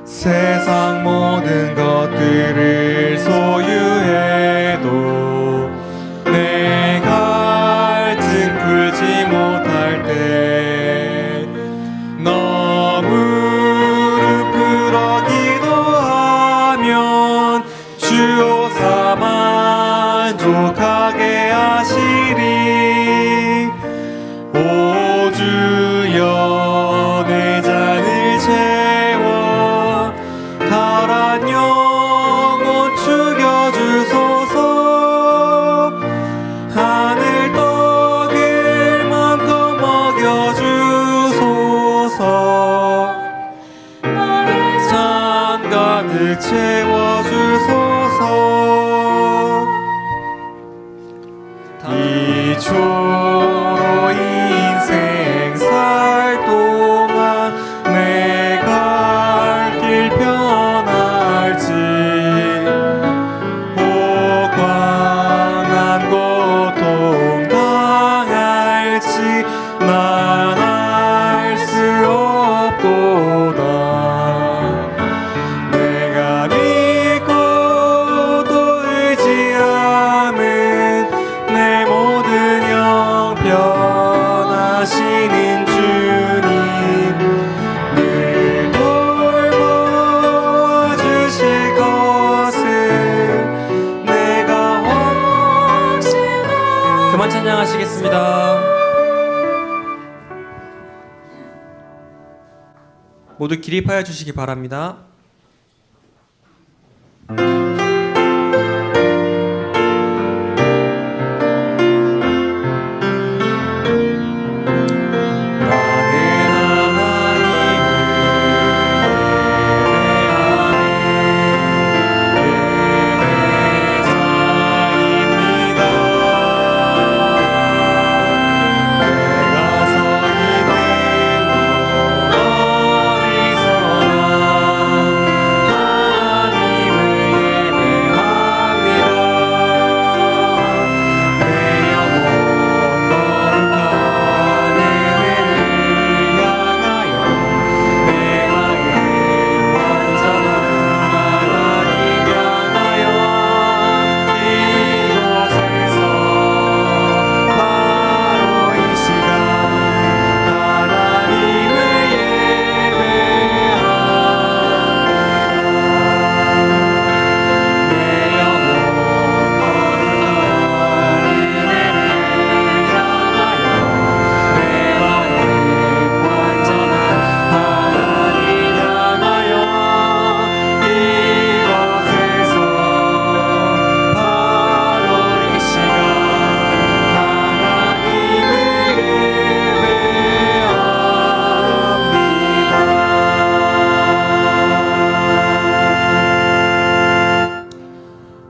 세상 모든 것들을 소유해도 내 갈증 풀지 못할 때 너 무릎 꿇어 기도하면 주옵사 만족하게 하시리. 오 주여 내 잔을 채워 가란 영혼 죽여주소서. 하늘 떡을 맘껏 먹여주소서. 잔 가득 채워주소서. 이 초로 인생 살 동안 내가 길 편할지 오관한 고통 당할지 난 알 수 없도다. 내가 믿고 또 의지함은 내 모든 영 변하시는 주님 늘 돌보아 주실 것을 내가 확신하노라. 그만 찬양하시겠습니다. 모두 기립하여 주시기 바랍니다.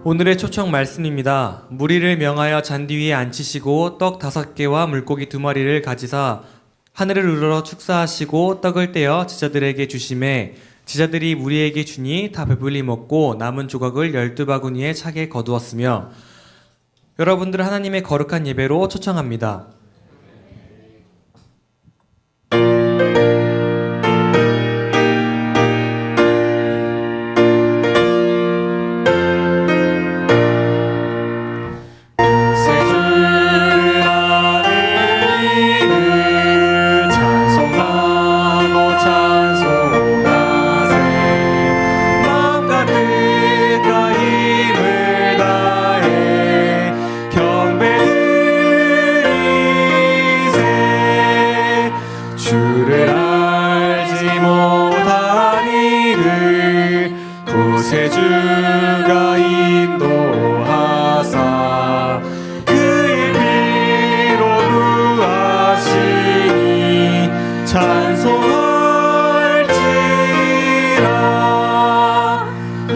오늘의 초청 말씀입니다. 무리를 명하여 잔디 위에 앉히시고 떡 5개와 물고기 2마리를 가지사 하늘을 우러러 축사하시고 떡을 떼어 제자들에게 주시매 제자들이 무리에게 주니 다 배불리 먹고 남은 조각을 12바구니에 차게 거두었으며. 여러분들을 하나님의 거룩한 예배로 초청합니다. 구세주가 인도하사 그의 피로 구하시니 찬송할지라.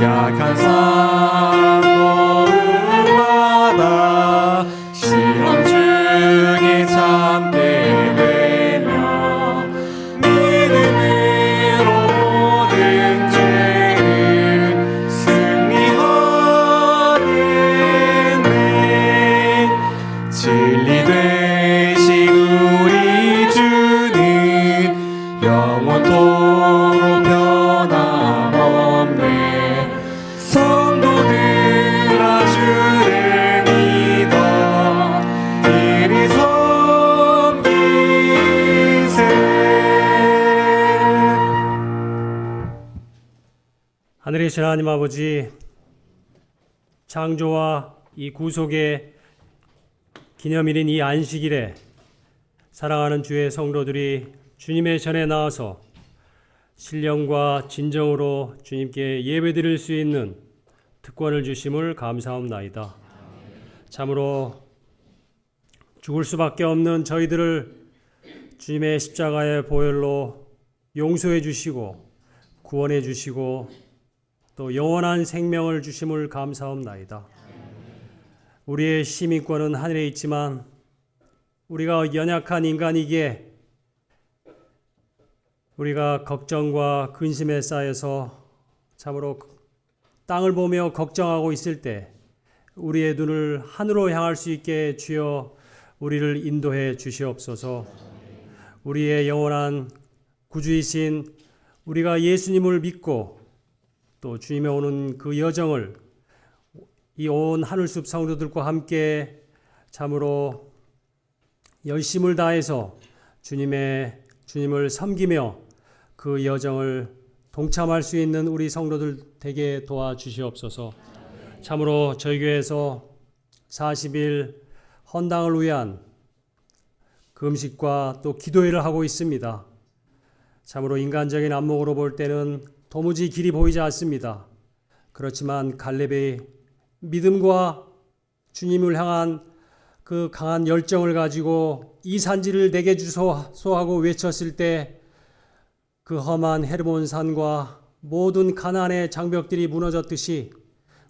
약한 삶 노음마다 시험 중에 참게 되며 믿음으로 모든 죄를 승리하겠네. 진리 되신 우리 주는 영원토록 변함없으니 하늘이신 하나님 아버지, 창조와 이 구속의 기념일인 이 안식일에 사랑하는 주의 성도들이 주님의 전에 나와서 신령과 진정으로 주님께 예배드릴 수 있는 특권을 주심을 감사합나이다. 참으로 죽을 수밖에 없는 저희들을 주님의 십자가의 보혈로 용서해 주시고 구원해 주시고 또 영원한 생명을 주심을 감사합나이다. 우리의 시민권은 하늘에 있지만 우리가 연약한 인간이기에 우리가 걱정과 근심에 쌓여서 참으로 땅을 보며 걱정하고 있을 때 우리의 눈을 하늘로 향할 수 있게 주여 우리를 인도해 주시옵소서. 우리의 영원한 구주이신 우리가 예수님을 믿고 또 주님의 오는 그 여정을 이 온 하늘숲 성도들과 함께 참으로 열심을 다해서 주님을 섬기며 그 여정을 동참할 수 있는 우리 성도들 되게 도와주시옵소서. 참으로 저희 교회에서 40일 헌당을 위한 금식과 또 기도회를 하고 있습니다. 참으로 인간적인 안목으로 볼 때는 도무지 길이 보이지 않습니다. 그렇지만 갈렙의 믿음과 주님을 향한 그 강한 열정을 가지고 이 산지를 내게 주소하고 외쳤을 때 그 험한 헤르몬 산과 모든 가나안의 장벽들이 무너졌듯이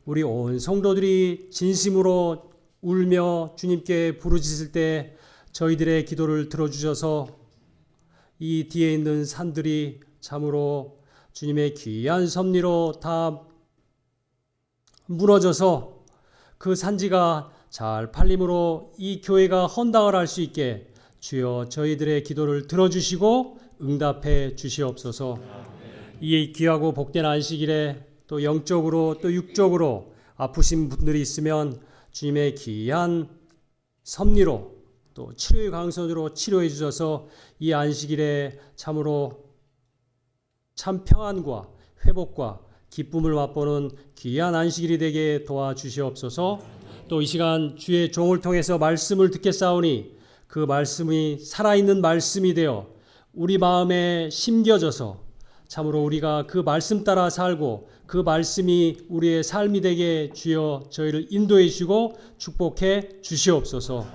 우리 온 성도들이 진심으로 울며 주님께 부르짖을 때 저희들의 기도를 들어주셔서 이 뒤에 있는 산들이 참으로 주님의 귀한 섭리로 다 무너져서 그 산지가 잘 팔림으로 이 교회가 헌당을 할 수 있게 주여 저희들의 기도를 들어주시고 응답해 주시옵소서. 이 귀하고 복된 안식일에 또 영적으로 또 육적으로 아프신 분들이 있으면 주님의 귀한 섭리로 또 치료의 강선으로 치료해 주셔서 이 안식일에 참으로 참 평안과 회복과 기쁨을 맛보는 귀한 안식일이 되게 도와주시옵소서. 또 이 시간 주의 종을 통해서 말씀을 듣겠사오니 그 말씀이 살아있는 말씀이 되어 우리 마음에 심겨져서 참으로 우리가 그 말씀 따라 살고 그 말씀이 우리의 삶이 되게 주여 저희를 인도해 주시고 축복해 주시옵소서.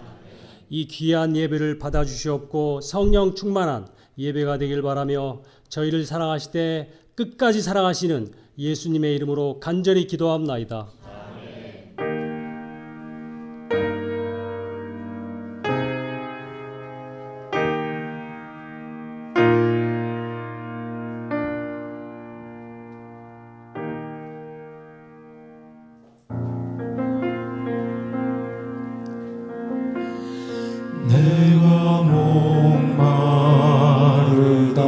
이 귀한 예배를 받아 주시옵고 성령 충만한 예배가 되길 바라며 저희를 사랑하시되 끝까지 사랑하시는 예수님의 이름으로 간절히 기도합나이다. 내가 목마르다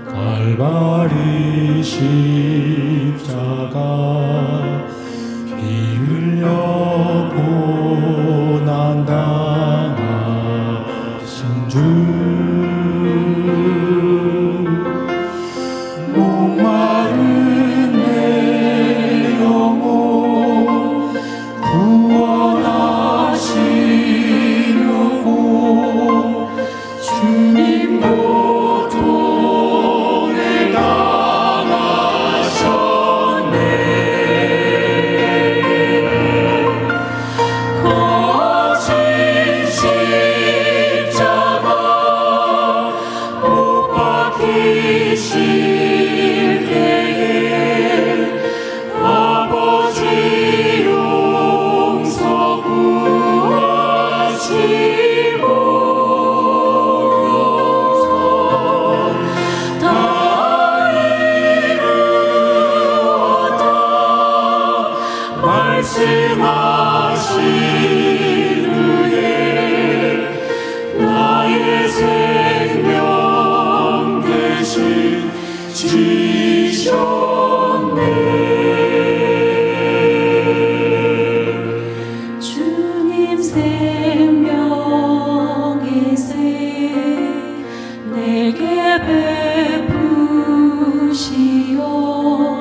갈바리 십자가 피 흘려 고난 당하신 주 목마른 내 영혼 구원하시려고 주님 고통을 당하셨네. 거친 십자가 못 박히실 때에 아버지 용서 구하시고서 다 이루었다 말씀하시느에 나의 생명 대신 지셨네. 주님 생명이세 내게 베푸시오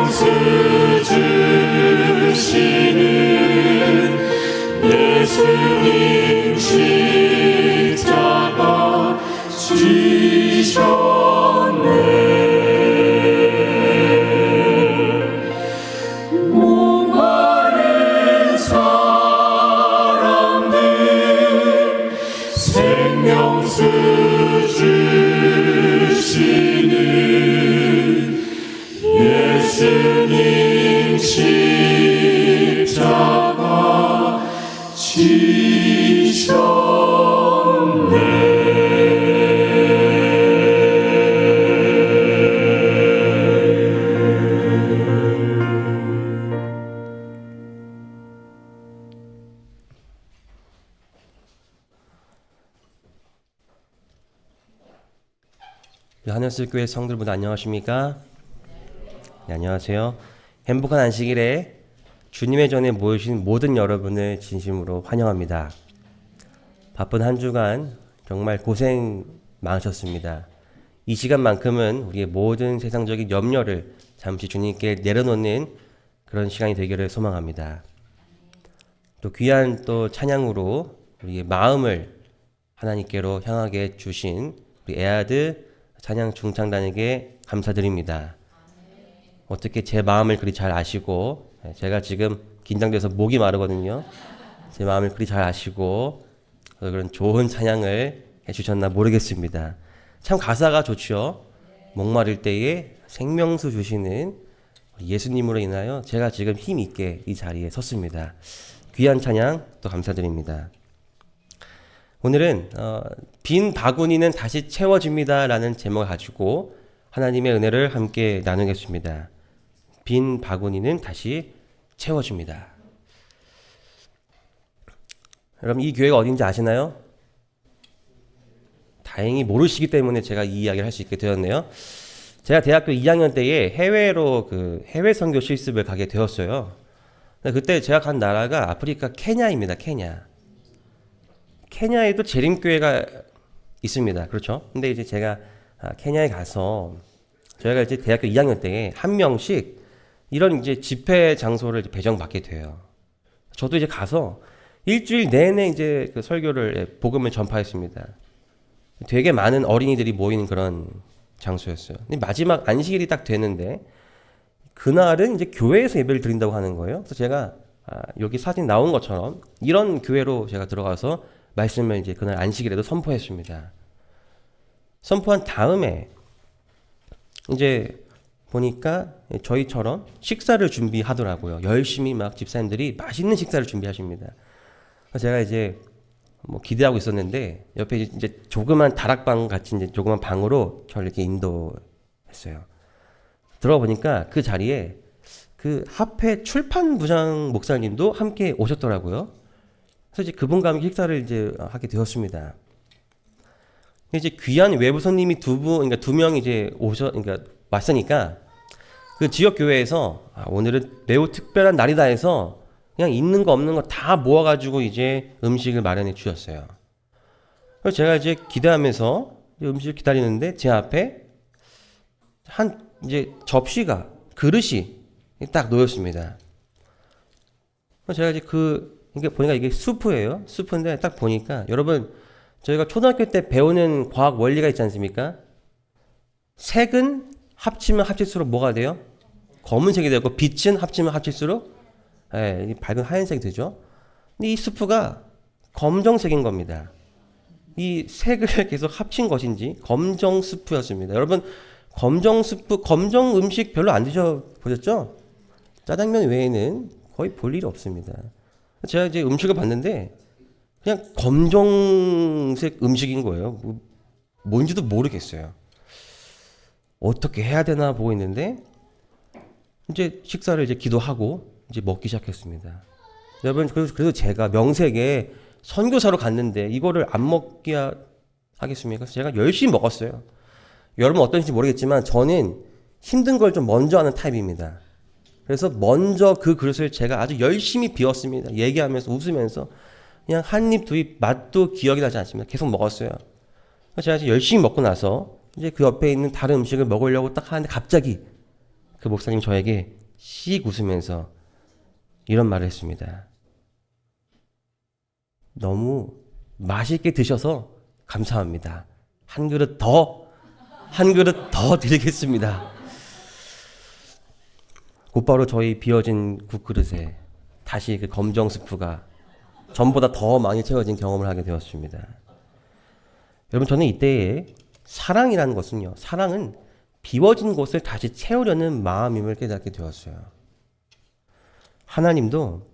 생명수 주시는 예수님 십자가 지셨네. 목마른 사람들 생명수 주시는 예수님 십자가 한영슬교회 성도분들 안녕하십니까? 네, 안녕하세요. 행복한 안식일에 주님의 전에 모이신 모든 여러분을 진심으로 환영합니다. 바쁜 한 주간 정말 고생 많으셨습니다. 이 시간만큼은 우리의 모든 세상적인 염려를 잠시 주님께 내려놓는 그런 시간이 되기를 소망합니다. 또 귀한 또 찬양으로 우리의 마음을 하나님께로 향하게 주신 우리 에아드 찬양 중창단에게 감사드립니다. 어떻게 제 마음을 그리 잘 아시고, 제가 지금 긴장돼서 목이 마르거든요. 제 마음을 그리 잘 아시고 그런 좋은 찬양을 해주셨나 모르겠습니다. 참 가사가 좋죠. 목마를 때에 생명수 주시는 예수님으로 인하여 제가 지금 힘 있게 이 자리에 섰습니다. 귀한 찬양 또 감사드립니다. 오늘은 빈 바구니는 다시 채워집니다 라는 제목을 가지고 하나님의 은혜를 함께 나누겠습니다. 빈 바구니는 다시 채워집니다. 여러분 이 교회가 어딘지 아시나요? 다행히 모르시기 때문에 제가 이 이야기를 할 수 있게 되었네요. 제가 대학교 2학년 때에 해외로 해외 선교 실습을 가게 되었어요. 그때 제가 간 나라가 아프리카 케냐입니다. 케냐에도 재림교회가 있습니다. 그렇죠? 근데 이제 제가 케냐에 가서 저희가 이제 대학교 2학년 때에 한 명씩 이런 이제 집회 장소를 배정받게 돼요. 저도 이제 가서 일주일 내내 이제 그 설교를 복음을 전파했습니다. 되게 많은 어린이들이 모이는 그런 장소였어요. 근데 마지막 안식일이 딱 되는데 그날은 이제 교회에서 예배를 드린다고 하는 거예요. 그래서 제가 여기 사진 나온 것처럼 이런 교회로 제가 들어가서 말씀을 이제 그날 안식일에도 선포했습니다. 선포한 다음에 이제 보니까 저희처럼 식사를 준비하더라고요. 열심히 막 집사님들이 맛있는 식사를 준비하십니다. 제가 이제 뭐 기대하고 있었는데 옆에 이제 조그만 다락방 같이 이제 조그만 방으로 저를 이렇게 인도했어요. 들어가 보니까 그 자리에 그 합회 출판부장 목사님도 함께 오셨더라고요. 그래서 이제 그분과 함께 식사를 이제 하게 되었습니다. 이제 귀한 외부 손님이 그러니까 두 명이 이제 그러니까 왔으니까 그 지역 교회에서 오늘은 매우 특별한 날이다 해서 그냥 있는 거 없는 거 다 모아가지고 이제 음식을 마련해 주셨어요. 그래서 제가 이제 기대하면서 음식을 기다리는데 제 앞에 한 이제 접시가 그릇이 딱 놓였습니다. 그래서 제가 이제 이게 보니까 이게 수프예요. 수프인데 딱 보니까 여러분 저희가 초등학교 때 배우는 과학 원리가 있지 않습니까? 색은 합치면 합칠수록 뭐가 돼요? 검은색이 되고 빛은 합치면 합칠수록 밝은 하얀색이 되죠. 근데 이 스프가 검정색인 겁니다. 이 색을 계속 합친 것인지 검정 스프였습니다. 여러분 검정 스프, 검정 음식 별로 안 드셔보셨죠? 짜장면 외에는 거의 볼 일이 없습니다. 제가 이제 음식을 봤는데 그냥 검정색 음식인 거예요. 뭔지도 모르겠어요. 어떻게 해야 되나 보고 있는데 이제 식사를 이제 기도하고 이제 먹기 시작했습니다. 여러분 그래서 제가 명색에 선교사로 갔는데 이거를 안 먹게 하겠습니까? 제가 열심히 먹었어요. 여러분 어떤지 모르겠지만 저는 힘든 걸 좀 먼저 하는 타입입니다. 그래서 먼저 그 그릇을 제가 아주 열심히 비웠습니다. 얘기하면서 웃으면서 그냥 한 입, 두 입 맛도 기억이 나지 않습니다. 계속 먹었어요. 제가 이제 열심히 먹고 나서 이제 그 옆에 있는 다른 음식을 먹으려고 딱 하는데 갑자기 그 목사님 저에게 씩 웃으면서 이런 말을 했습니다. 너무 맛있게 드셔서 감사합니다. 한 그릇 더 드리겠습니다. 곧바로 저희 비어진 국그릇에 다시 그 검정 스프가 전보다 더 많이 채워진 경험을 하게 되었습니다. 여러분, 저는 이때에 사랑이라는 것은요, 사랑은 비워진 곳을 다시 채우려는 마음임을 깨닫게 되었어요. 하나님도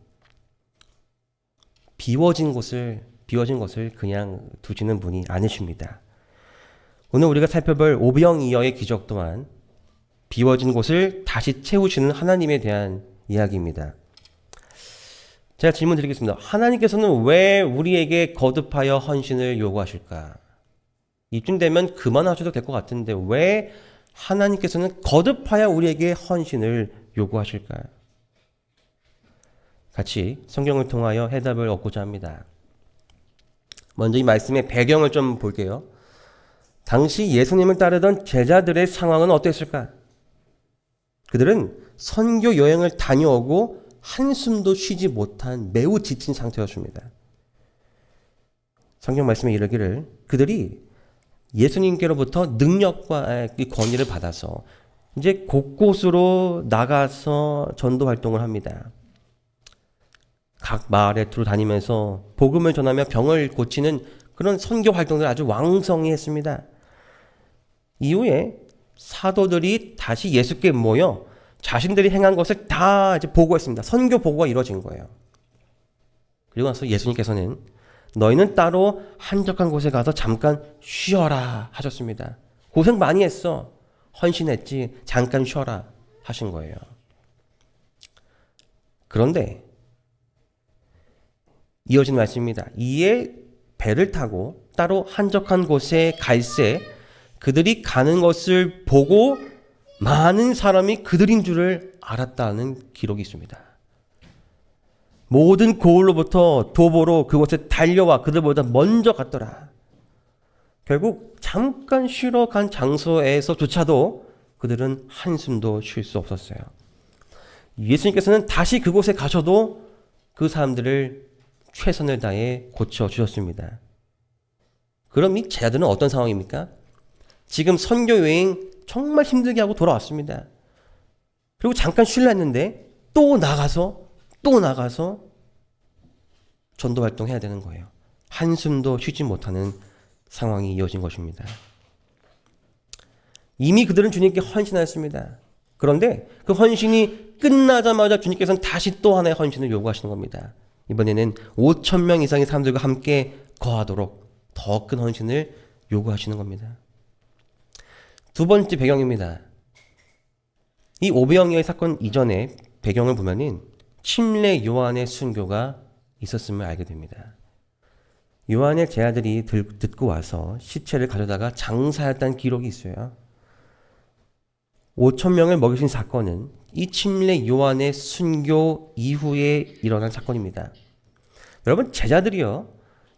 비워진 것을 그냥 두시는 분이 아니십니다. 오늘 우리가 살펴볼 오병이어의 기적 또한 비워진 곳을 다시 채우시는 하나님에 대한 이야기입니다. 제가 질문 드리겠습니다. 하나님께서는 왜 우리에게 거듭하여 헌신을 요구하실까? 이쯤 되면 그만하셔도 될 것 같은데 왜 하나님께서는 거듭하여 우리에게 헌신을 요구하실까요? 같이 성경을 통하여 해답을 얻고자 합니다. 먼저 이 말씀의 배경을 좀 볼게요. 당시 예수님을 따르던 제자들의 상황은 어땠을까? 그들은 선교 여행을 다녀오고 한숨도 쉬지 못한 매우 지친 상태였습니다. 성경 말씀에 이르기를 그들이 예수님께로부터 능력과 권위를 받아서 이제 곳곳으로 나가서 전도 활동을 합니다. 각 마을에 두루다니면서 복음을 전하며 병을 고치는 그런 선교 활동들을 아주 왕성히 했습니다. 이후에 사도들이 다시 예수께 모여 자신들이 행한 것을 다 이제 보고했습니다. 선교 보고가 이루어진 거예요. 그리고 나서 예수님께서는 너희는 따로 한적한 곳에 가서 잠깐 쉬어라 하셨습니다. 고생 많이 했어. 헌신했지. 잠깐 쉬어라 하신 거예요. 그런데 이어진 말씀입니다. 이에 배를 타고 따로 한적한 곳에 갈새 그들이 가는 것을 보고 많은 사람이 그들인 줄을 알았다는 기록이 있습니다. 모든 고을로부터 도보로 그곳에 달려와 그들보다 먼저 갔더라. 결국 잠깐 쉬러 간 장소에서조차도 그들은 한숨도 쉴 수 없었어요. 예수님께서는 다시 그곳에 가셔도 그 사람들을 최선을 다해 고쳐주셨습니다. 그럼 이 제자들은 어떤 상황입니까? 지금 선교 여행 정말 힘들게 하고 돌아왔습니다. 그리고 잠깐 쉬려 했는데 또 나가서 전도 활동해야 되는 거예요. 한숨도 쉬지 못하는 상황이 이어진 것입니다. 이미 그들은 주님께 헌신하였습니다. 그런데 그 헌신이 끝나자마자 주님께서는 다시 또 하나의 헌신을 요구하시는 겁니다. 이번에는 5,000명 이상의 사람들과 함께 거하도록 더 큰 헌신을 요구하시는 겁니다. 두 번째 배경입니다. 이 오병이어의 사건 이전에 배경을 보면은 침례 요한의 순교가 있었음을 알게 됩니다. 요한의 제자들이 듣고 와서 시체를 가져다가 장사했다는 기록이 있어요. 5,000명을 먹이신 사건은 이 침례 요한의 순교 이후에 일어난 사건입니다. 여러분, 제자들이요,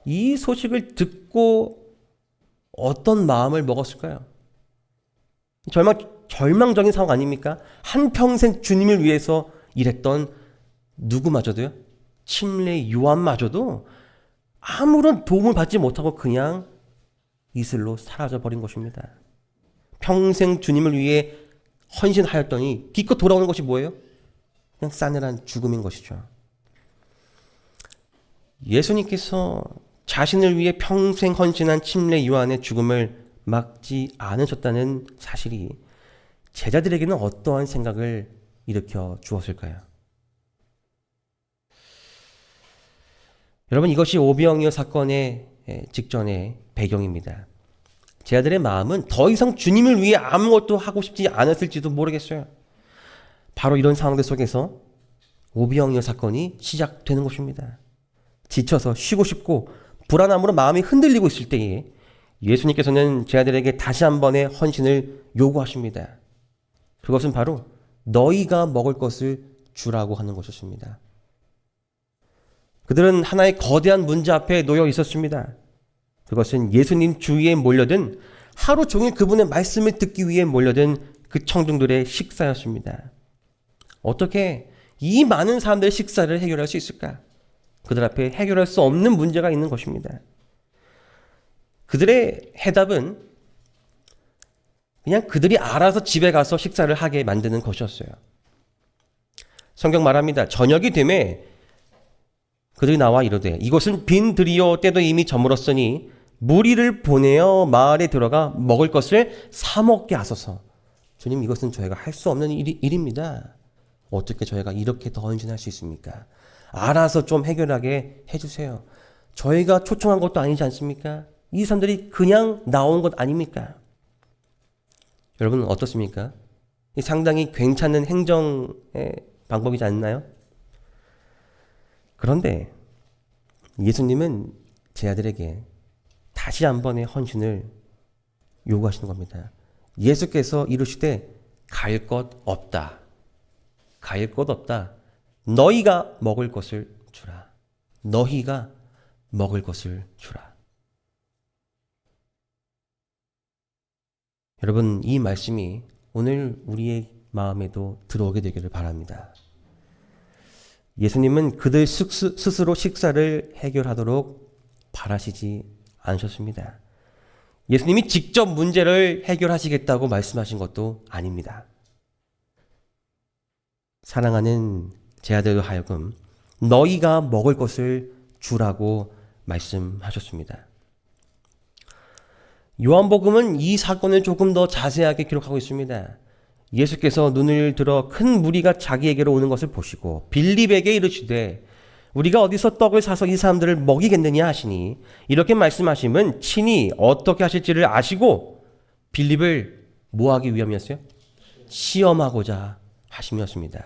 이 소식을 듣고 어떤 마음을 먹었을까요? 절망적인 상황 아닙니까? 한평생 주님을 위해서 일했던 누구마저도요, 침례 요한마저도 아무런 도움을 받지 못하고 그냥 이슬로 사라져버린 것입니다. 평생 주님을 위해 헌신하였더니 기껏 돌아오는 것이 뭐예요? 그냥 싸늘한 죽음인 것이죠. 예수님께서 자신을 위해 평생 헌신한 침례 요한의 죽음을 막지 않으셨다는 사실이 제자들에게는 어떠한 생각을 일으켜 주었을까요? 여러분, 이것이 오병이어 사건의 직전의 배경입니다. 제자들의 마음은 더 이상 주님을 위해 아무것도 하고 싶지 않았을지도 모르겠어요. 바로 이런 상황들 속에서 오병이어 사건이 시작되는 것입니다. 지쳐서 쉬고 싶고 불안함으로 마음이 흔들리고 있을 때에 예수님께서는 제자들에게 다시 한 번의 헌신을 요구하십니다. 그것은 바로 너희가 먹을 것을 주라고 하는 것이었습니다. 그들은 하나의 거대한 문제 앞에 놓여 있었습니다. 그것은 예수님 주위에 몰려든, 하루 종일 그분의 말씀을 듣기 위해 몰려든 그 청중들의 식사였습니다. 어떻게 이 많은 사람들의 식사를 해결할 수 있을까? 그들 앞에 해결할 수 없는 문제가 있는 것입니다. 그들의 해답은 그냥 그들이 알아서 집에 가서 식사를 하게 만드는 것이었어요. 성경 말합니다. 저녁이 되매 그들이 나와 이르되 이곳은 빈 들이요 때도 이미 저물었으니 무리를 보내어 마을에 들어가 먹을 것을 사 먹게 하소서. 주님, 이것은 저희가 할 수 없는 일입니다. 어떻게 저희가 이렇게 더 헌신할 수 있습니까? 알아서 좀 해결하게 해주세요. 저희가 초청한 것도 아니지 않습니까? 이 사람들이 그냥 나온 것 아닙니까? 여러분은 어떻습니까? 상당히 괜찮은 행정의 방법이지 않나요? 그런데 예수님은 제 아들에게 다시 한 번의 헌신을 요구하시는 겁니다. 예수께서 이르시되 갈 것 없다. 갈 것 없다. 너희가 먹을 것을 주라. 너희가 먹을 것을 주라. 여러분, 이 말씀이 오늘 우리의 마음에도 들어오게 되기를 바랍니다. 예수님은 그들 스스로 식사를 해결하도록 바라시지 않으셨습니다. 예수님이 직접 문제를 해결하시겠다고 말씀하신 것도 아닙니다. 사랑하는 제 아들로 하여금 너희가 먹을 것을 주라고 말씀하셨습니다. 요한복음은 이 사건을 조금 더 자세하게 기록하고 있습니다. 예수께서 눈을 들어 큰 무리가 자기에게로 오는 것을 보시고 빌립에게 이르시되 우리가 어디서 떡을 사서 이 사람들을 먹이겠느냐 하시니 이렇게 말씀하심은 친히 어떻게 하실지를 아시고 빌립을 뭐 하기 위함이었어요? 시험하고자 하심이었습니다.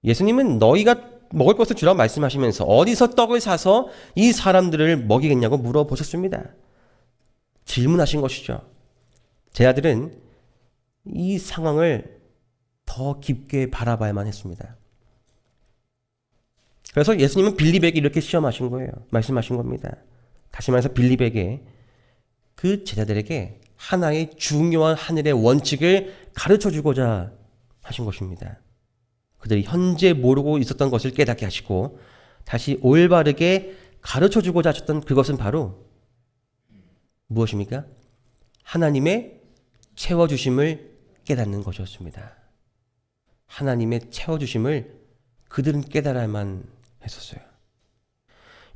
예수님은 너희가 먹을 것을 주라고 말씀하시면서 어디서 떡을 사서 이 사람들을 먹이겠냐고 물어보셨습니다. 질문하신 것이죠. 제 아들은 이 상황을 더 깊게 바라봐야만 했습니다. 그래서 예수님은 빌립에게 이렇게 시험하신 거예요. 말씀하신 겁니다. 다시 말해서 빌립에게 그 제자들에게 하나의 중요한 하늘의 원칙을 가르쳐주고자 하신 것입니다. 그들이 현재 모르고 있었던 것을 깨닫게 하시고 다시 올바르게 가르쳐주고자 하셨던 그것은 바로 무엇입니까? 하나님의 채워주심을 깨닫는 것이었습니다. 하나님의 채워주심을 그들은 깨달아야만 했었어요.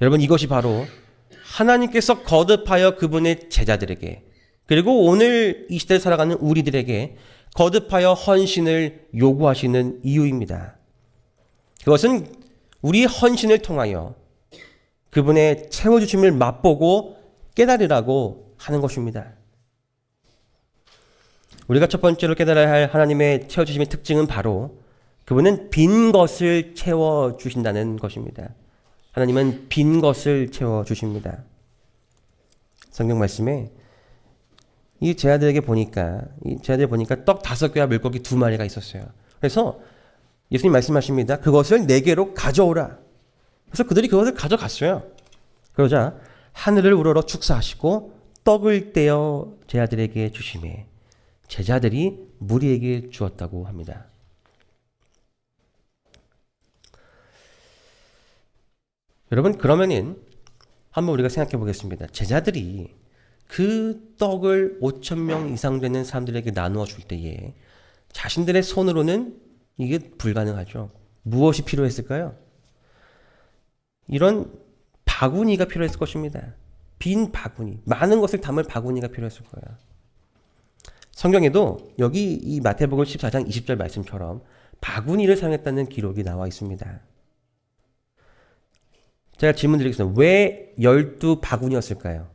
여러분, 이것이 바로 하나님께서 거듭하여 그분의 제자들에게 그리고 오늘 이 시대를 살아가는 우리들에게 거듭하여 헌신을 요구하시는 이유입니다. 그것은 우리의 헌신을 통하여 그분의 채워주심을 맛보고 깨달으라고 하는 것입니다. 우리가 첫 번째로 깨달아야 할 하나님의 채워주심의 특징은 바로 그분은 빈 것을 채워주신다는 것입니다. 하나님은 빈 것을 채워주십니다. 성경 말씀에 이 제 아들에게 보니까 떡 5개와 물고기 2마리가 있었어요. 그래서 예수님 말씀하십니다. 그것을 4개로 가져오라. 그래서 그들이 그것을 가져갔어요. 그러자 하늘을 우러러 축사하시고 떡을 떼어 제 아들에게 주시매 제자들이 무리에게 주었다고 합니다. 여러분, 그러면은 한번 우리가 생각해 보겠습니다. 제자들이 그 떡을 5,000명 이상 되는 사람들에게 나누어 줄 때에 자신들의 손으로는 이게 불가능하죠. 무엇이 필요했을까요? 이런 바구니가 필요했을 것입니다. 빈 바구니, 많은 것을 담을 바구니가 필요했을 거예요. 성경에도 여기 이 마태복음 14장 20절 말씀처럼 바구니를 사용했다는 기록이 나와 있습니다. 제가 질문 드리겠습니다. 왜 12바구니였을까요?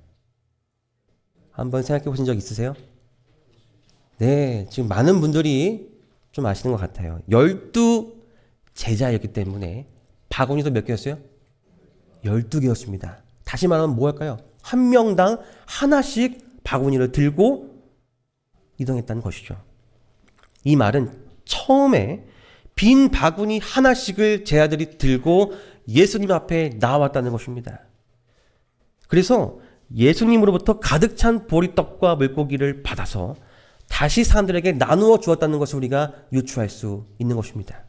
한번 생각해 보신 적 있으세요? 네, 지금 많은 분들이 좀 아시는 것 같아요. 12제자였기 때문에 바구니도 몇 개였어요? 12개였습니다. 다시 말하면 뭐 할까요? 한 명당 하나씩 바구니를 들고 이동했다는 것이죠. 이 말은 처음에 빈 바구니 하나씩을 제 아들이 들고 예수님 앞에 나왔다는 것입니다. 그래서 예수님으로부터 가득 찬 보리떡과 물고기를 받아서 다시 사람들에게 나누어 주었다는 것을 우리가 유추할 수 있는 것입니다.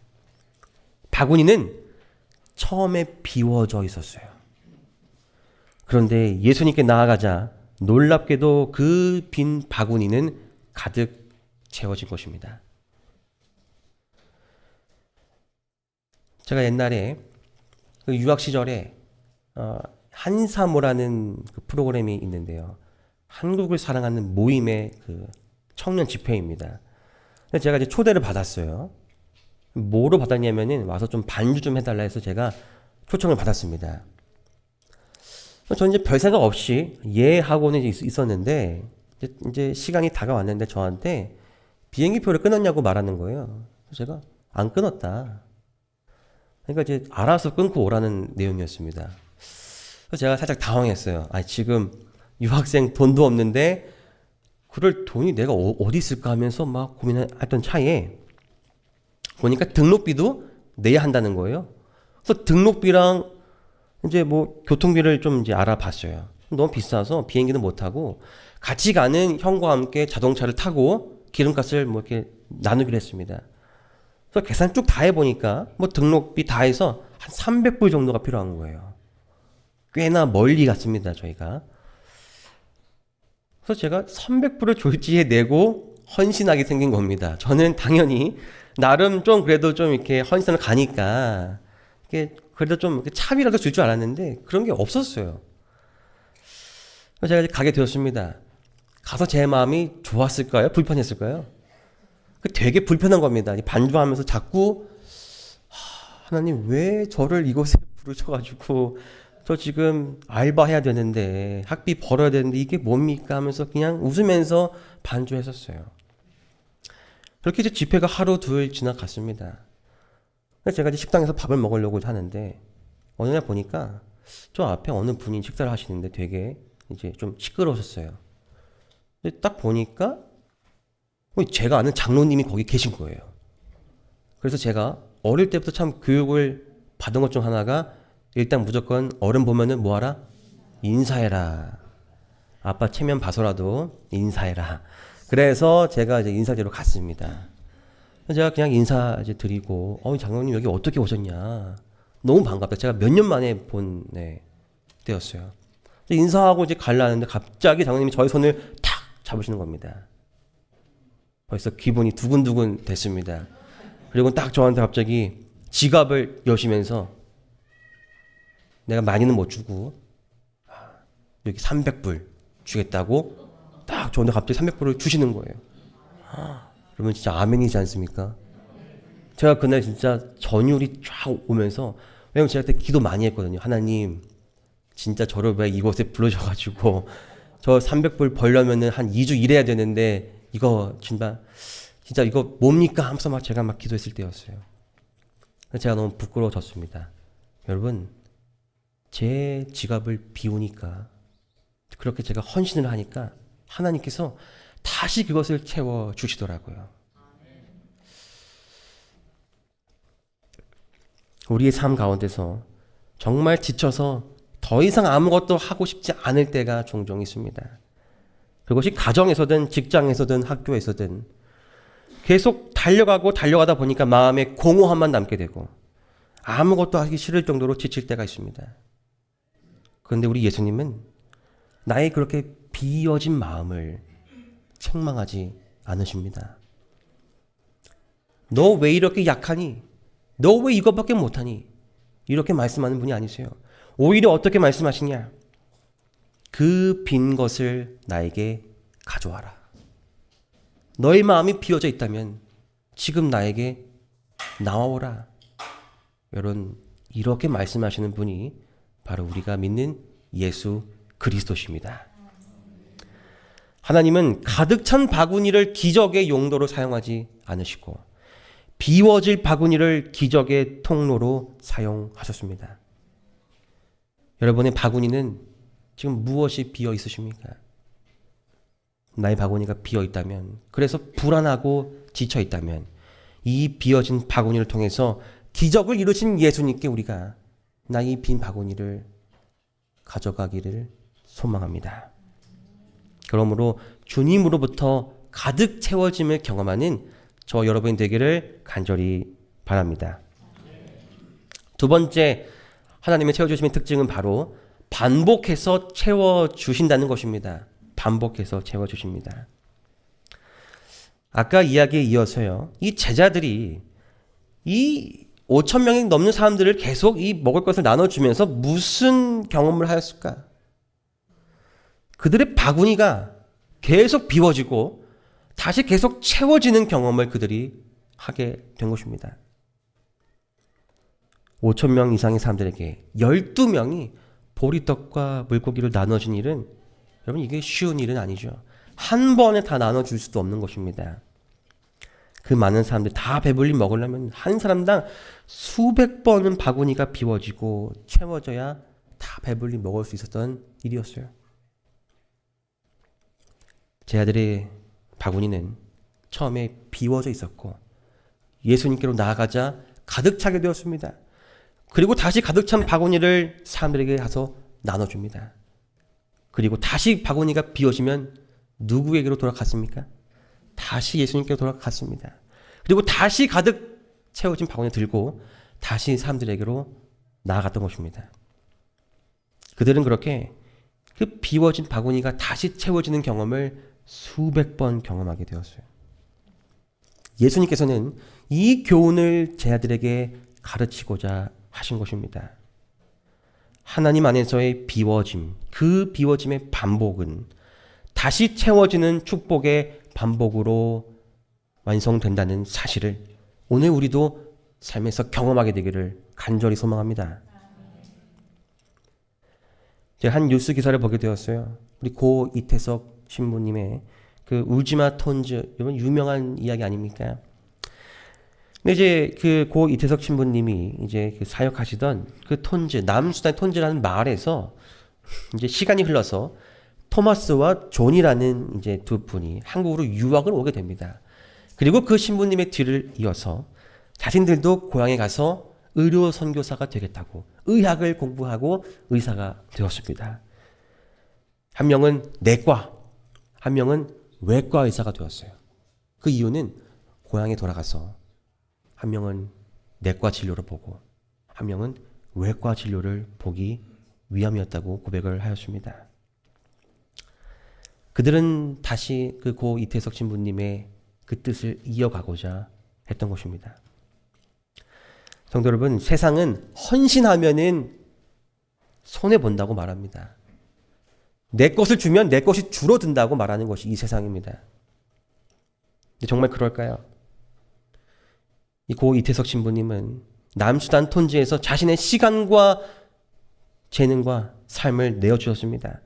바구니는 처음에 비워져 있었어요. 그런데 예수님께 나아가자 놀랍게도 그 빈 바구니는 가득 채워진 것입니다. 제가 옛날에 그 유학 시절에 한사모라는 그 프로그램이 있는데요. 한국을 사랑하는 모임의 그 청년 집회입니다. 제가 이제 초대를 받았어요. 뭐로 받았냐면은 와서 좀 반주 좀 해달라 해서 제가 초청을 받았습니다. 저는 이제 별 생각 없이 예 하고는 있었는데 이제 시간이 다가왔는데 저한테 비행기표를 끊었냐고 말하는 거예요. 그래서 제가 안 끊었다. 그러니까 이제 알아서 끊고 오라는 내용이었습니다. 그래서 제가 살짝 당황했어요. 지금 유학생 돈도 없는데 그럴 돈이 내가 어디 있을까 하면서 막 고민했던 차에 보니까 등록비도 내야 한다는 거예요. 그래서 등록비랑 이제 뭐 교통비를 좀 이제 알아봤어요. 너무 비싸서 비행기는 못 타고 같이 가는 형과 함께 자동차를 타고 기름값을 뭐 이렇게 나누기로 했습니다. 그래서 계산 쭉 다 해보니까 뭐 등록비 다 해서 한 300불 정도가 필요한 거예요. 꽤나 멀리 갔습니다, 저희가. 그래서 제가 300불을 졸지에 내고 헌신하게 생긴 겁니다. 저는 당연히 나름 좀 그래도 좀 이렇게 헌신을 가니까 이게 그래도 좀 차비라도 줄 줄 알았는데 그런 게 없었어요. 그래서 제가 이제 가게 되었습니다. 가서 제 마음이 좋았을까요? 불편했을까요? 되게 불편한 겁니다. 반주하면서 자꾸 하나님 왜 저를 이곳에 부르셔가지고 저 지금 알바해야 되는데 학비 벌어야 되는데 이게 뭡니까 하면서 그냥 웃으면서 반주했었어요. 그렇게 이제 집회가 하루 둘 지나갔습니다. 그래서 제가 이제 식당에서 밥을 먹으려고 하는데 어느 날 보니까 저 앞에 어느 분이 식사를 하시는데 되게 이제 좀 시끄러우셨어요. 근데 딱 보니까 제가 아는 장로님이 거기 계신 거예요. 그래서 제가 어릴 때부터 참 교육을 받은 것 중 하나가 일단 무조건 어른 보면은 뭐하라? 인사해라. 아빠 체면 봐서라도 인사해라. 그래서 제가 이제 인사드리러 갔습니다. 제가 그냥 인사 이제 드리고, 장로님 여기 어떻게 오셨냐. 너무 반갑다. 제가 몇 년 만에 본 때였어요. 인사하고 이제 가려는데 갑자기 장로님이 저의 손을 탁 잡으시는 겁니다. 벌써 기분이 두근두근 됐습니다. 그리고 딱 저한테 갑자기 지갑을 여시면서 내가 많이는 못 주고 여기 300불 주겠다고 딱 저한테 갑자기 300불을 주시는 거예요. 그러면 진짜 아멘이지 않습니까? 제가 그날 진짜 전율이 쫙 오면서 왜냐면 제가 그때 기도 많이 했거든요. 하나님 진짜 저를 왜 이곳에 불러셔가지고 저 300불 벌려면은 한 2주 일해야 되는데 이거 진짜 이거 뭡니까? 하면서 막 제가 막 기도했을 때였어요. 제가 너무 부끄러워졌습니다. 여러분 제 지갑을 비우니까 그렇게 제가 헌신을 하니까 하나님께서 다시 그것을 채워 주시더라고요. 우리의 삶 가운데서 정말 지쳐서 더 이상 아무것도 하고 싶지 않을 때가 종종 있습니다. 그것이 가정에서든 직장에서든 학교에서든 계속 달려가다 보니까 마음에 공허함만 남게 되고 아무것도 하기 싫을 정도로 지칠 때가 있습니다. 그런데 우리 예수님은 나의 그렇게 비어진 마음을 책망하지 않으십니다. 너 왜 이렇게 약하니? 너 왜 이것밖에 못하니? 이렇게 말씀하는 분이 아니세요. 오히려 어떻게 말씀하시냐? 그 빈 것을 나에게 가져와라. 너의 마음이 비어져 있다면 지금 나에게 나와오라. 여러분 이렇게 말씀하시는 분이 바로 우리가 믿는 예수 그리스도십니다. 하나님은 가득 찬 바구니를 기적의 용도로 사용하지 않으시고 비워질 바구니를 기적의 통로로 사용하셨습니다. 여러분의 바구니는 지금 무엇이 비어 있으십니까? 나의 바구니가 비어 있다면, 그래서 불안하고 지쳐 있다면 이 비어진 바구니를 통해서 기적을 이루신 예수님께 우리가 나의 빈 바구니를 가져가기를 소망합니다. 그러므로 주님으로부터 가득 채워짐을 경험하는 저 여러분이 되기를 간절히 바랍니다. 두 번째 하나님의 채워주심의 특징은 바로 반복해서 채워주신다는 것입니다. 반복해서 채워주십니다. 아까 이야기에 이어서요. 이 제자들이 이 5천 명이 넘는 사람들을 계속 이 먹을 것을 나눠주면서 무슨 경험을 하였을까? 그들의 바구니가 계속 비워지고 다시 계속 채워지는 경험을 그들이 하게 된 것입니다. 5천 명 이상의 사람들에게 12명이 보리떡과 물고기를 나눠준 일은 여러분 이게 쉬운 일은 아니죠. 한 번에 다 나눠줄 수도 없는 것입니다. 그 많은 사람들 다 배불리 먹으려면 한 사람당 수백 번은 바구니가 비워지고 채워져야 다 배불리 먹을 수 있었던 일이었어요. 제 아들의 바구니는 처음에 비워져 있었고 예수님께로 나아가자 가득 차게 되었습니다. 그리고 다시 가득 찬 바구니를 사람들에게 가서 나눠줍니다. 그리고 다시 바구니가 비워지면 누구에게로 돌아갔습니까? 다시 예수님께로 돌아갔습니다. 그리고 다시 가득 채워진 바구니 들고 다시 사람들에게로 나아갔던 것입니다. 그들은 그렇게 그 비워진 바구니가 다시 채워지는 경험을 수백 번 경험하게 되었어요. 예수님께서는 이 교훈을 제 아들에게 가르치고자 하신 것입니다. 하나님 안에서의 비워짐, 그 비워짐의 반복은 다시 채워지는 축복의 반복으로 완성된다는 사실을 오늘 우리도 삶에서 경험하게 되기를 간절히 소망합니다. 제가 한 뉴스 기사를 보게 되었어요. 우리 고 이태석 신부님의 그 울지마 톤즈, 이건 유명한 이야기 아닙니까? 근데 이제 그 고 이태석 신부님이 이제 그 사역하시던 그 톤즈, 남수단 톤즈라는 마을에서 이제 시간이 흘러서 토마스와 존이라는 이제 두 분이 한국으로 유학을 오게 됩니다. 그리고 그 신부님의 뒤를 이어서 자신들도 고향에 가서 의료 선교사가 되겠다고 의학을 공부하고 의사가 되었습니다. 한 명은 내과, 한 명은 외과 의사가 되었어요. 그 이유는 고향에 돌아가서 한 명은 내과 진료를 보고 한 명은 외과 진료를 보기 위함이었다고 고백을 하였습니다. 그들은 다시 그 고 이태석 신부님의 그 뜻을 이어가고자 했던 것입니다. 성도 여러분, 세상은 헌신하면은 손해본다고 말합니다. 내 것을 주면 내 것이 줄어든다고 말하는 것이 이 세상입니다. 근데 정말 그럴까요? 이 고 이태석 신부님은 남수단 톤지에서 자신의 시간과 재능과 삶을 내어주었습니다.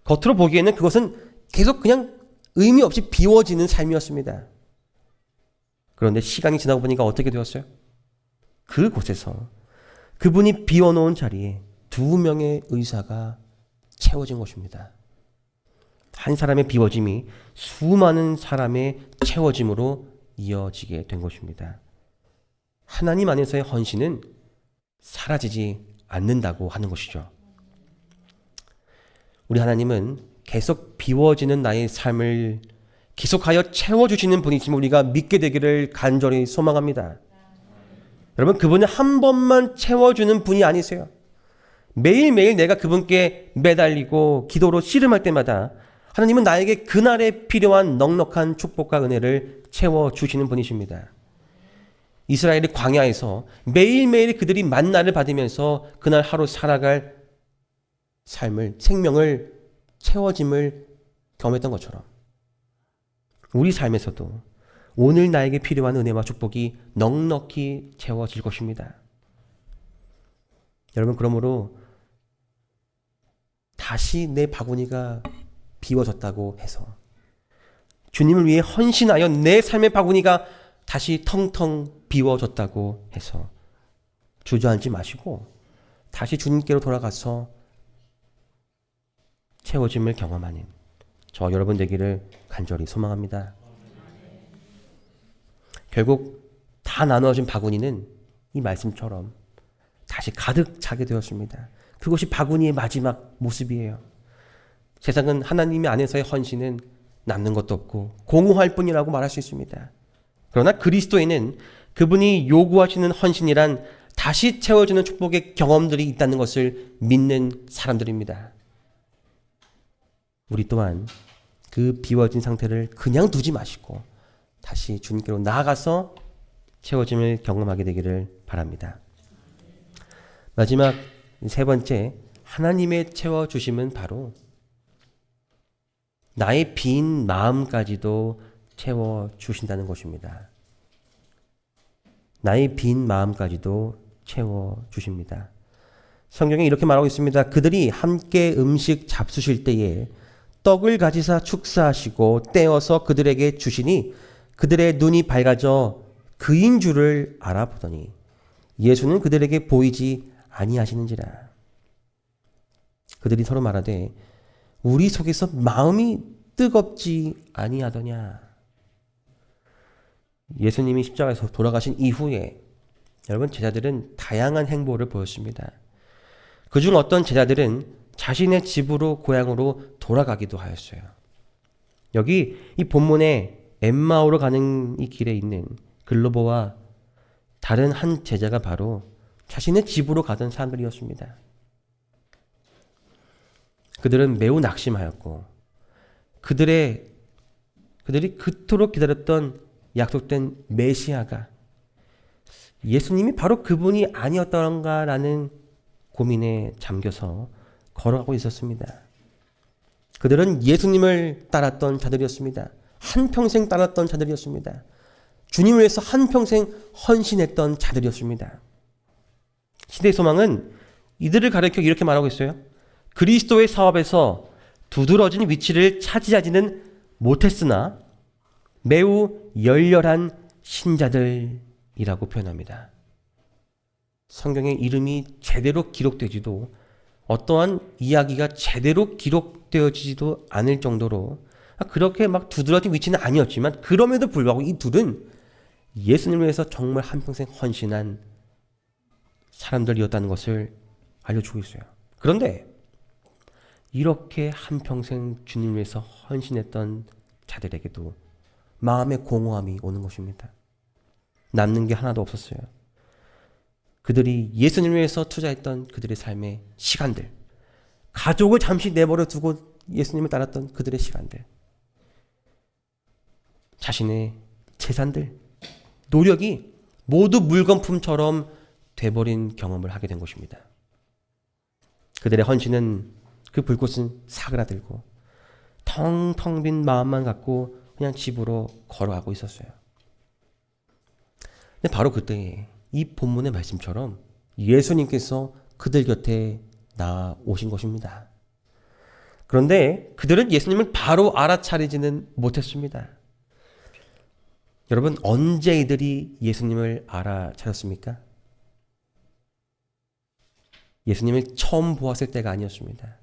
겉으로 보기에는 그것은 계속 그냥 의미 없이 비워지는 삶이었습니다. 그런데 시간이 지나고 보니까 어떻게 되었어요? 그곳에서 그분이 비워놓은 자리에 2명의 의사가 채워진 것입니다. 한 사람의 비워짐이 수많은 사람의 채워짐으로 이어지게 된 것입니다. 하나님 안에서의 헌신은 사라지지 않는다고 하는 것이죠. 우리 하나님은 계속 비워지는 나의 삶을 계속하여 채워주시는 분이지만 우리가 믿게 되기를 간절히 소망합니다. 여러분, 그분은 한 번만 채워주는 분이 아니세요. 매일매일 내가 그분께 매달리고 기도로 씨름할 때마다 하나님은 나에게 그날에 필요한 넉넉한 축복과 은혜를 채워주시는 분이십니다. 이스라엘의 광야에서 매일매일 그들이 만나를 받으면서 그날 하루 살아갈 삶을, 생명을 채워짐을 경험했던 것처럼 우리 삶에서도 오늘 나에게 필요한 은혜와 축복이 넉넉히 채워질 것입니다. 여러분, 그러므로 다시 내 바구니가 비워졌다고 해서 주님을 위해 헌신하여 내 삶의 바구니가 다시 텅텅 비워졌다고 해서 주저앉지 마시고 다시 주님께로 돌아가서 채워짐을 경험하는 저 여러분 되기를 간절히 소망합니다. 결국 다 나누어진 바구니는 이 말씀처럼 다시 가득 차게 되었습니다. 그것이 바구니의 마지막 모습이에요. 세상은 하나님 안에서의 헌신은 남는 것도 없고 공허할 뿐이라고 말할 수 있습니다. 그러나 그리스도에는 그분이 요구하시는 헌신이란 다시 채워주는 축복의 경험들이 있다는 것을 믿는 사람들입니다. 우리 또한 그 비워진 상태를 그냥 두지 마시고 다시 주님께로 나아가서 채워짐을 경험하게 되기를 바랍니다. 마지막 세 번째, 하나님의 채워주심은 바로 나의 빈 마음까지도 채워주신다는 것입니다. 나의 빈 마음까지도 채워주십니다. 성경에 이렇게 말하고 있습니다. 그들이 함께 음식 잡수실 때에 떡을 가지사 축사하시고 떼어서 그들에게 주시니 그들의 눈이 밝아져 그인 줄을 알아보더니 예수는 그들에게 보이지 아니하시는지라. 그들이 서로 말하되 우리 속에서 마음이 뜨겁지 아니하더냐. 예수님이 십자가에서 돌아가신 이후에 여러분 제자들은 다양한 행보를 보였습니다. 그중 어떤 제자들은 자신의 집으로 고향으로 돌아가기도 하였어요. 여기 이 본문에 엠마오로 가는 이 길에 있는 글로버와 다른 한 제자가 바로 자신의 집으로 가던 사람들이었습니다. 그들은 매우 낙심하였고 그들이 그토록 기다렸던 약속된 메시아가 예수님이 바로 그분이 아니었던가라는 고민에 잠겨서 걸어가고 있었습니다. 그들은 예수님을 따랐던 자들이었습니다. 한평생 따랐던 자들이었습니다. 주님을 위해서 한평생 헌신했던 자들이었습니다. 시대의 소망은 이들을 가리켜 이렇게 말하고 있어요. 그리스도의 사업에서 두드러진 위치를 차지하지는 못했으나 매우 열렬한 신자들이라고 표현합니다. 성경에 이름이 제대로 기록되지도 어떠한 이야기가 제대로 기록되어지지도 않을 정도로 그렇게 막 두드러진 위치는 아니었지만 그럼에도 불구하고 이 둘은 예수님을 위해서 정말 한평생 헌신한 사람들이었다는 것을 알려주고 있어요. 그런데 이렇게 한평생 주님을 위해서 헌신했던 자들에게도 마음의 공허함이 오는 것입니다. 남는 게 하나도 없었어요. 그들이 예수님을 위해서 투자했던 그들의 삶의 시간들, 가족을 잠시 내버려 두고 예수님을 따랐던 그들의 시간들, 자신의 재산들, 노력이 모두 물건품처럼 돼버린 경험을 하게 된 것입니다. 그들의 헌신은 그 불꽃은 사그라들고 텅텅 빈 마음만 갖고 그냥 집으로 걸어가고 있었어요. 근데 바로 그때 이 본문의 말씀처럼 예수님께서 그들 곁에 나오신 것입니다. 그런데 그들은 예수님을 바로 알아차리지는 못했습니다. 여러분, 언제 이들이 예수님을 알아차렸습니까? 예수님을 처음 보았을 때가 아니었습니다.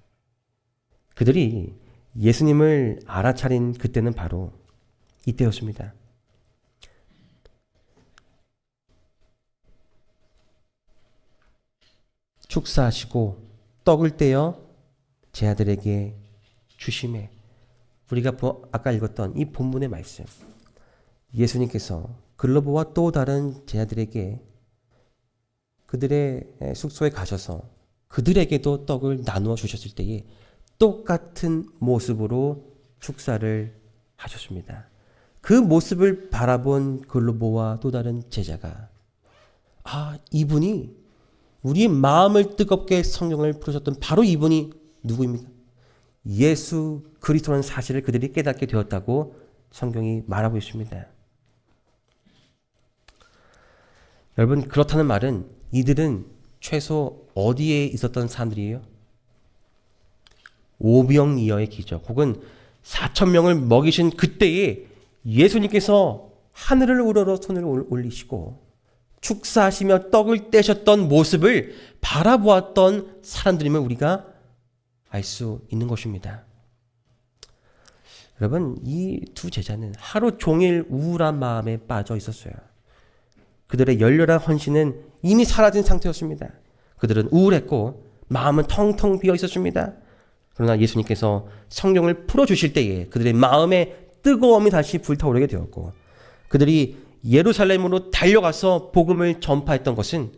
그들이 예수님을 알아차린 그때는 바로 이때였습니다. 축사하시고 떡을 떼어 제자들에게 주심에, 우리가 아까 읽었던 이 본문의 말씀, 예수님께서 글로버와 또 다른 제자들에게 그들의 숙소에 가셔서 그들에게도 떡을 나누어 주셨을 때에 똑같은 모습으로 축사를 하셨습니다. 그 모습을 바라본 글로버와 또 다른 제자가 이분이 우리의 마음을 뜨겁게 성경을 풀으셨던 바로 이분이 누구입니까? 예수 그리스도라는 사실을 그들이 깨닫게 되었다고 성경이 말하고 있습니다. 여러분, 그렇다는 말은 이들은 최소 어디에 있었던 사람들이에요? 오병이어의 기적 혹은 4,000명을 먹이신 그때에 예수님께서 하늘을 우러러 손을 올리시고 축사하시며 떡을 떼셨던 모습을 바라보았던 사람들이면 우리가 알 수 있는 것입니다. 여러분, 이 두 제자는 하루 종일 우울한 마음에 빠져 있었어요. 그들의 열렬한 헌신은 이미 사라진 상태였습니다. 그들은 우울했고 마음은 텅텅 비어 있었습니다. 그러나 예수님께서 성령을 풀어주실 때에 그들의 마음에 뜨거움이 다시 불타오르게 되었고 그들이 예루살렘으로 달려가서 복음을 전파했던 것은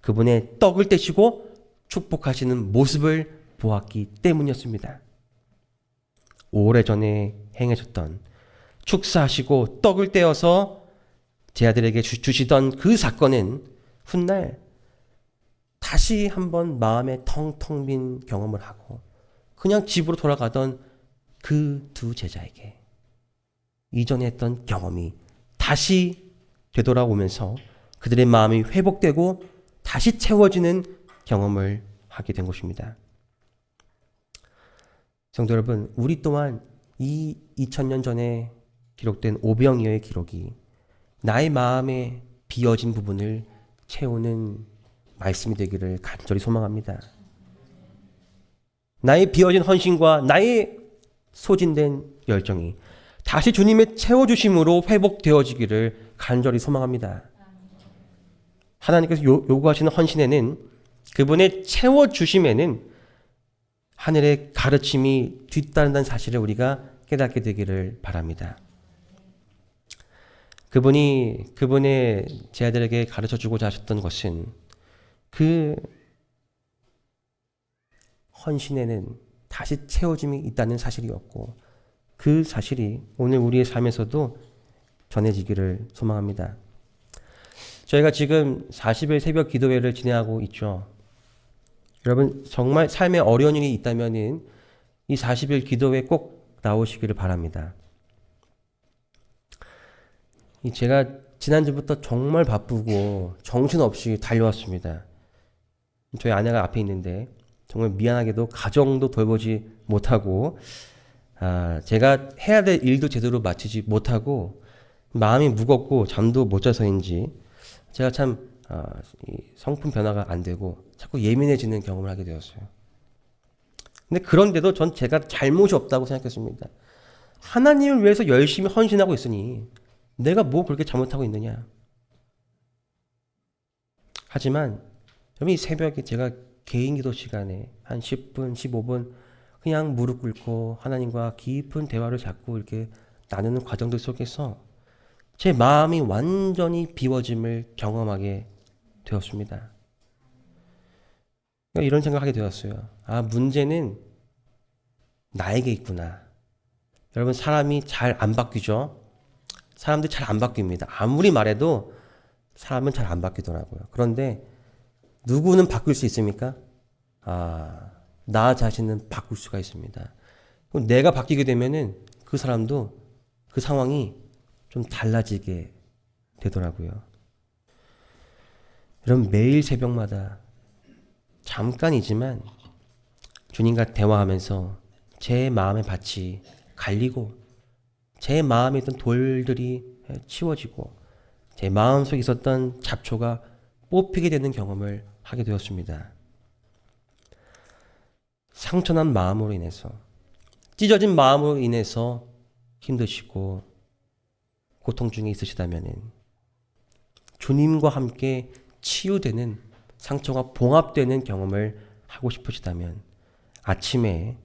그분의 떡을 떼시고 축복하시는 모습을 보았기 때문이었습니다. 오래전에 행하셨던 축사하시고 떡을 떼어서 제 아들에게 주시던 그 사건은 훗날 다시 한번 마음에 텅텅 빈 경험을 하고 그냥 집으로 돌아가던 그 두 제자에게 이전에 했던 경험이 다시 되돌아오면서 그들의 마음이 회복되고 다시 채워지는 경험을 하게 된 것입니다. 성도 여러분, 우리 또한 이 2000년 전에 기록된 오병이어의 기록이 나의 마음에 비어진 부분을 채우는 말씀이 되기를 간절히 소망합니다. 나의 비어진 헌신과 나의 소진된 열정이 다시 주님의 채워주심으로 회복되어지기를 간절히 소망합니다. 하나님께서 요구하시는 헌신에는 그분의 채워주심에는 하늘의 가르침이 뒤따른다는 사실을 우리가 깨닫게 되기를 바랍니다. 그분의 제 아들에게 가르쳐주고자 하셨던 것은 그 헌신에는 다시 채워짐이 있다는 사실이었고 그 사실이 오늘 우리의 삶에서도 전해지기를 소망합니다. 저희가 지금 40일 새벽 기도회를 진행하고 있죠. 여러분 정말 삶에 어려운 일이 있다면 이 40일 기도회 꼭 나오시기를 바랍니다. 제가 지난주부터 정말 바쁘고 정신없이 달려왔습니다. 저희 아내가 앞에 있는데 정말 미안하게도 가정도 돌보지 못하고 제가 해야 될 일도 제대로 마치지 못하고 마음이 무겁고 잠도 못 자서인지 제가 참 성품 변화가 안 되고 자꾸 예민해지는 경험을 하게 되었어요. 근데 그런데도 전 제가 잘못이 없다고 생각했습니다. 하나님을 위해서 열심히 헌신하고 있으니 내가 뭐 그렇게 잘못하고 있느냐. 하지만 이 새벽에 제가 개인 기도 시간에 한 10분, 15분 그냥 무릎 꿇고 하나님과 깊은 대화를 자꾸 이렇게 나누는 과정들 속에서 제 마음이 완전히 비워짐을 경험하게 되었습니다. 이런 생각하게 되었어요. 문제는 나에게 있구나. 여러분 사람이 잘 안 바뀌죠? 사람들이 잘 안 바뀝니다. 아무리 말해도 사람은 잘 안 바뀌더라고요. 그런데 누구는 바뀔 수 있습니까? 나 자신은 바꿀 수가 있습니다. 그럼 내가 바뀌게 되면은 그 사람도 그 상황이 좀 달라지게 되더라고요. 여러분 매일 새벽마다 잠깐이지만 주님과 대화하면서 제 마음의 밭이 갈리고 제 마음에 있던 돌들이 치워지고 제 마음속에 있었던 잡초가 뽑히게 되는 경험을 하게 되었습니다. 상처난 마음으로 인해서 찢어진 마음으로 인해서 힘드시고 고통 중에 있으시다면 주님과 함께 치유되는 상처가 봉합되는 경험을 하고 싶으시다면 아침에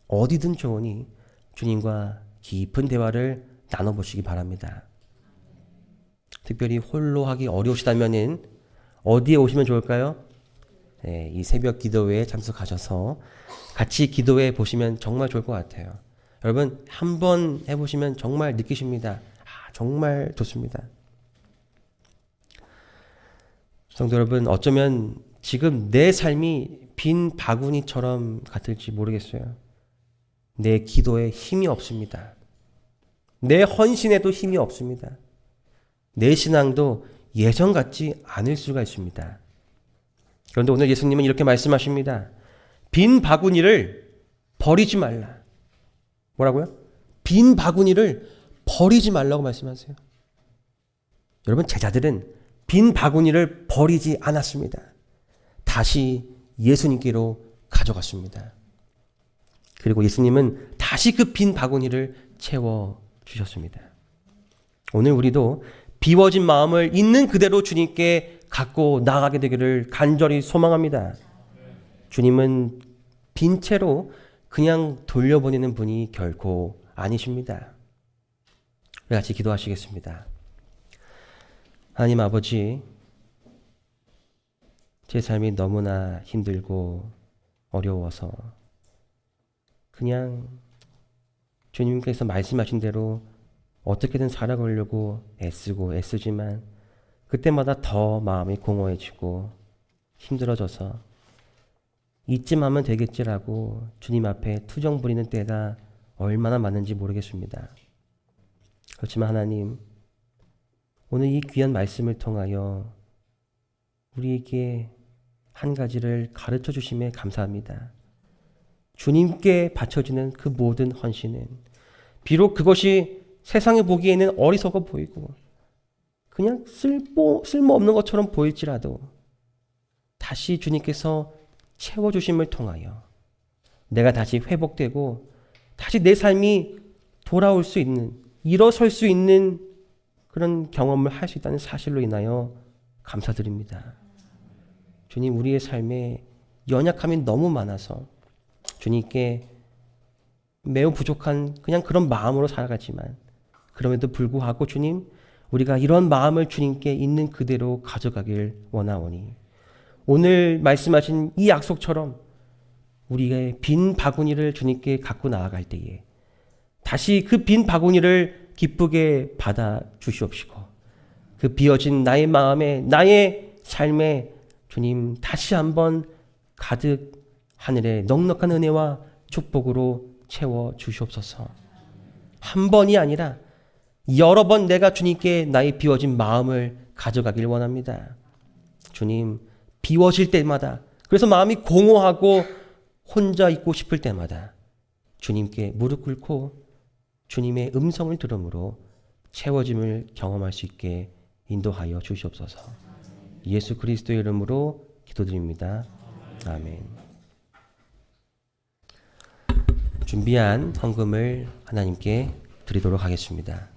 어디든 좋으니 주님과 깊은 대화를 나눠보시기 바랍니다. 특별히 홀로 하기 어려우시다면 어디에 오시면 좋을까요? 이 새벽 기도회에 참석하셔서 같이 기도해 보시면 정말 좋을 것 같아요. 여러분 한번 해보시면 정말 느끼십니다. 정말 좋습니다. 성도 여러분 어쩌면 지금 내 삶이 빈 바구니처럼 같을지 모르겠어요. 내 기도에 힘이 없습니다. 내 헌신에도 힘이 없습니다. 내 신앙도 예전 같지 않을 수가 있습니다. 그런데 오늘 예수님은 이렇게 말씀하십니다. 빈 바구니를 버리지 말라. 뭐라고요? 빈 바구니를 버리지 말라고 말씀하세요. 여러분 제자들은 빈 바구니를 버리지 않았습니다. 다시 예수님께로 가져갔습니다. 그리고 예수님은 다시 그 빈 바구니를 채워주셨습니다. 오늘 우리도 비워진 마음을 있는 그대로 주님께 갖고 나아가게 되기를 간절히 소망합니다. 주님은 빈 채로 그냥 돌려보내는 분이 결코 아니십니다. 우리 같이 기도하시겠습니다. 하나님 아버지, 제 삶이 너무나 힘들고 어려워서 그냥 주님께서 말씀하신 대로 어떻게든 살아가려고 애쓰지만 그때마다 더 마음이 공허해지고 힘들어져서 이쯤 하면 되겠지라고 주님 앞에 투정 부리는 때가 얼마나 많은지 모르겠습니다. 그렇지만 하나님, 오늘 이 귀한 말씀을 통하여 우리에게 한 가지를 가르쳐 주심에 감사합니다. 주님께 바쳐지는 그 모든 헌신은 비록 그것이 세상에 보기에는 어리석어 보이고 그냥 쓸모없는 것처럼 보일지라도 다시 주님께서 채워주심을 통하여 내가 다시 회복되고 다시 내 삶이 돌아올 수 있는, 일어설 수 있는 그런 경험을 할 수 있다는 사실로 인하여 감사드립니다. 주님, 우리의 삶에 연약함이 너무 많아서 주님께 매우 부족한 그냥 그런 마음으로 살아가지만 그럼에도 불구하고 주님, 우리가 이런 마음을 주님께 있는 그대로 가져가길 원하오니 오늘 말씀하신 이 약속처럼 우리의 빈 바구니를 주님께 갖고 나아갈 때에 다시 그 빈 바구니를 기쁘게 받아 주시옵시고 그 비어진 나의 마음에, 나의 삶에 주님 다시 한번 가득 하늘의 넉넉한 은혜와 축복으로 채워 주시옵소서. 한 번이 아니라 여러 번 내가 주님께 나의 비워진 마음을 가져가길 원합니다. 주님, 비워질 때마다, 그래서 마음이 공허하고 혼자 있고 싶을 때마다 주님께 무릎 꿇고 주님의 음성을 들음으로 채워짐을 경험할 수 있게 인도하여 주시옵소서. 예수 그리스도의 이름으로 기도드립니다. 아멘. 준비한 헌금을 하나님께 드리도록 하겠습니다.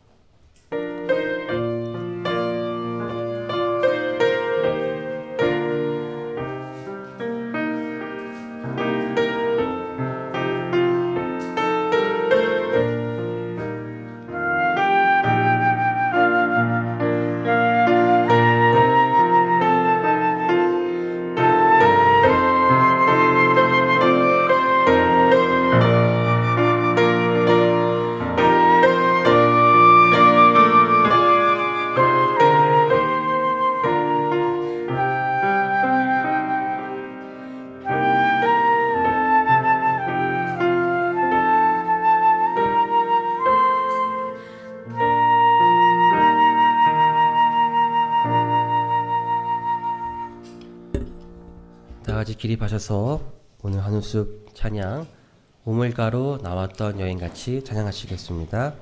다 같이 기립하셔서 오늘 한우숙 찬양 우물가로 나왔던 여인같이 찬양하시겠습니다.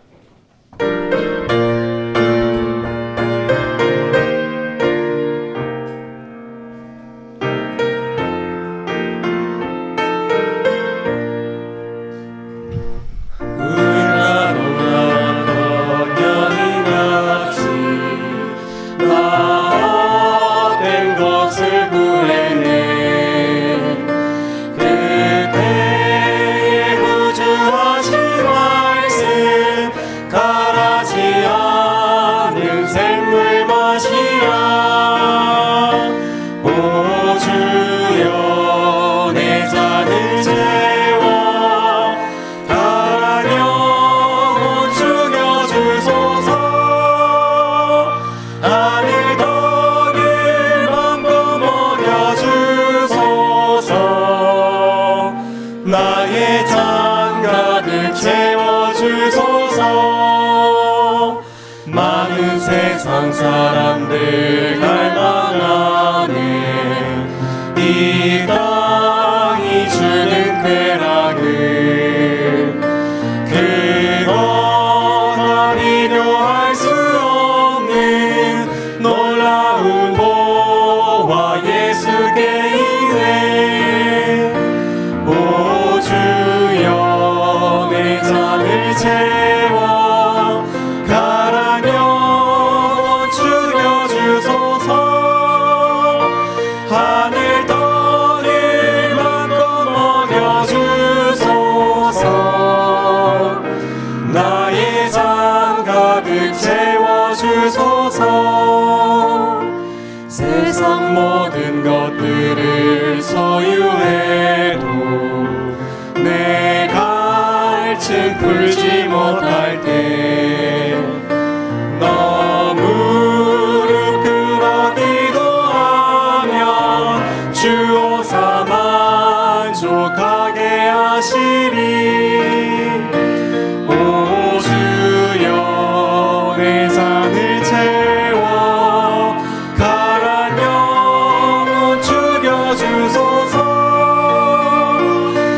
나의 잔 가득 채워주소서. 많은 세상 사람들 갈망하는 이 땅이 주는 쾌락을 그거나 비교할 수 없는 놀라운 보화 예수께 있네. 오 주여 내 잔을 채워 가라며 죽여주소서. 하늘 떡을 마음껏 먹여주소서. 주소서. 세상 모든 것들을 소유해도 내 갈증 풀지 못할 때 너 무릎 꿇어 기도하면 주오사 만족하게 하시리. 오 주여 내 잔을 채워 가란 영혼 죽여주소서.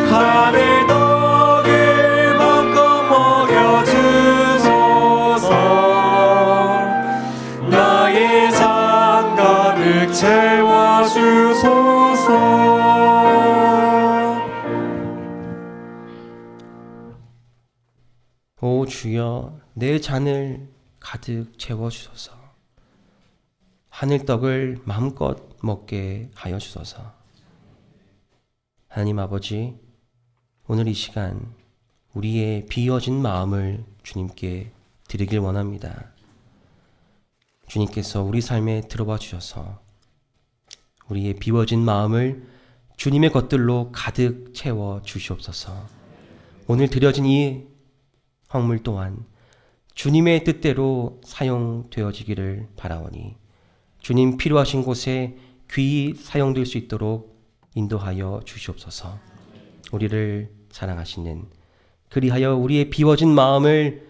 하늘 떡을 맘껏 먹여주소서. 나의 잔 가득 채워주소서. 오 주여 내 잔을 가득 채워주소서. 하늘 떡을 마음껏 먹게 하여 주소서. 하나님 아버지, 오늘 이 시간 우리의 비어진 마음을 주님께 드리길 원합니다. 주님께서 우리 삶에 들어와 주셔서 우리의 비워진 마음을 주님의 것들로 가득 채워 주시옵소서. 오늘 드려진 이 헌물 또한 주님의 뜻대로 사용되어지기를 바라오니 주님 필요하신 곳에 귀히 사용될 수 있도록 인도하여 주시옵소서. 우리를 사랑하시는, 그리하여 우리의 비워진 마음을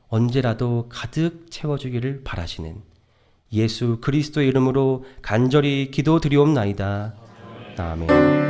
언제라도 가득 채워주기를 바라시는 예수 그리스도의 이름으로 간절히 기도드리옵나이다. 아멘.